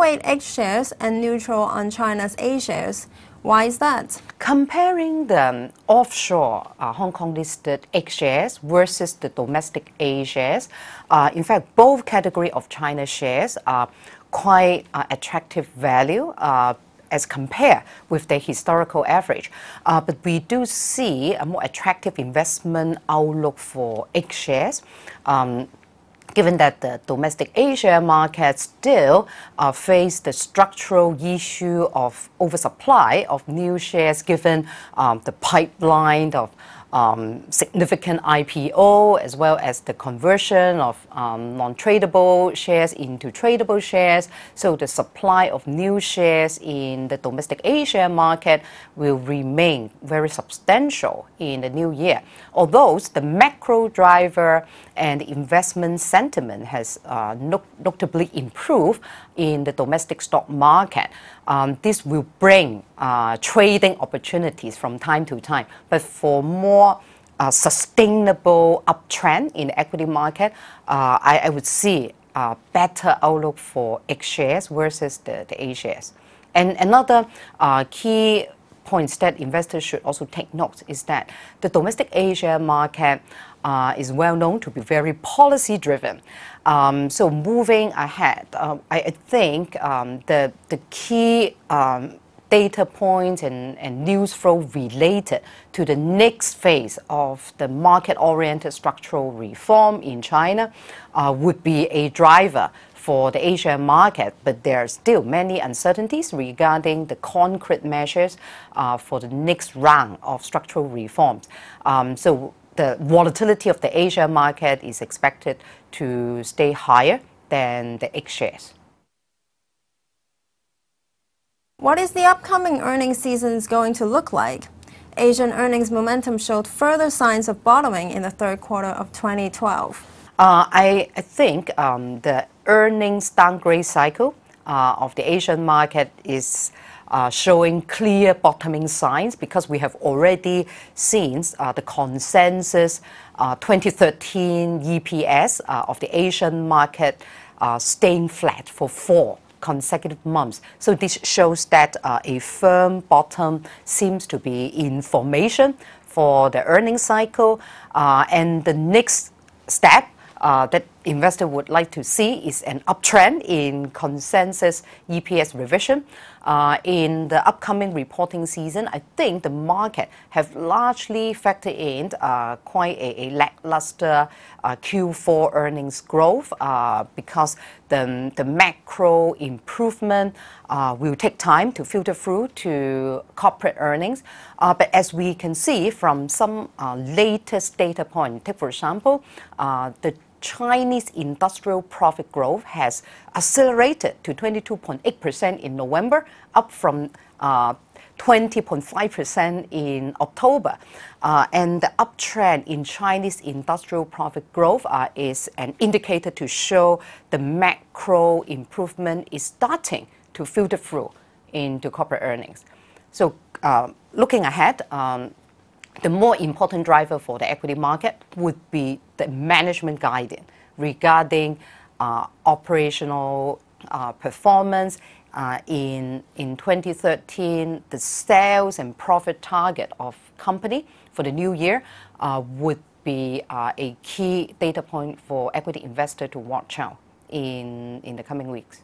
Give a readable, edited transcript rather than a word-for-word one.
overweight X shares and neutral on China's A shares. Why is that? Comparing the offshore Hong Kong listed X shares versus the domestic A shares, in fact, both category of China shares are quite attractive value as compared with the historical average. But we do see a more attractive investment outlook for X shares. Given that the domestic Asia market still face the structural issue of oversupply of new shares, given the pipeline of significant IPO, as well as the conversion of non-tradable shares into tradable shares. So the supply of new shares in the domestic Asia market will remain very substantial in the new year. Although the macro driver and investment sentiment has notably improved in the domestic stock market, this will bring trading opportunities from time to time. But for more sustainable uptrend in the equity market, I would see a better outlook for X shares versus the A shares. And another key points that investors should also take note is that the domestic Asia market is well known to be very policy driven. So moving ahead, I think the key data points and news flow related to the next phase of the market-oriented structural reform in China would be a driver for the Asia market, but there are still many uncertainties regarding the concrete measures for the next round of structural reforms. So the volatility of the Asia market is expected to stay higher than the X shares. What is the upcoming earnings season going to look like? Asian earnings momentum showed further signs of bottoming in the third quarter of 2012. I think the earnings downgrade cycle of the Asian market is showing clear bottoming signs, because we have already seen the consensus 2013 EPS of the Asian market staying flat for 4 consecutive months. So this shows that a firm bottom seems to be in formation for the earnings cycle, and the next step that investor would like to see is an uptrend in consensus EPS revision. In the upcoming reporting season, I think the market have largely factored in quite a lackluster Q4 earnings growth, because the macro improvement will take time to filter through to corporate earnings. But as we can see from some latest data point, take for example, the Chinese industrial profit growth has accelerated to 22.8% in November, up from 20.5% in October. And the uptrend in Chinese industrial profit growth is an indicator to show the macro improvement is starting to filter through into corporate earnings. So looking ahead, the more important driver for the equity market would be the management guidance regarding operational performance. In 2013, the sales and profit target of company for the new year would be a key data point for equity investor to watch out in the coming weeks.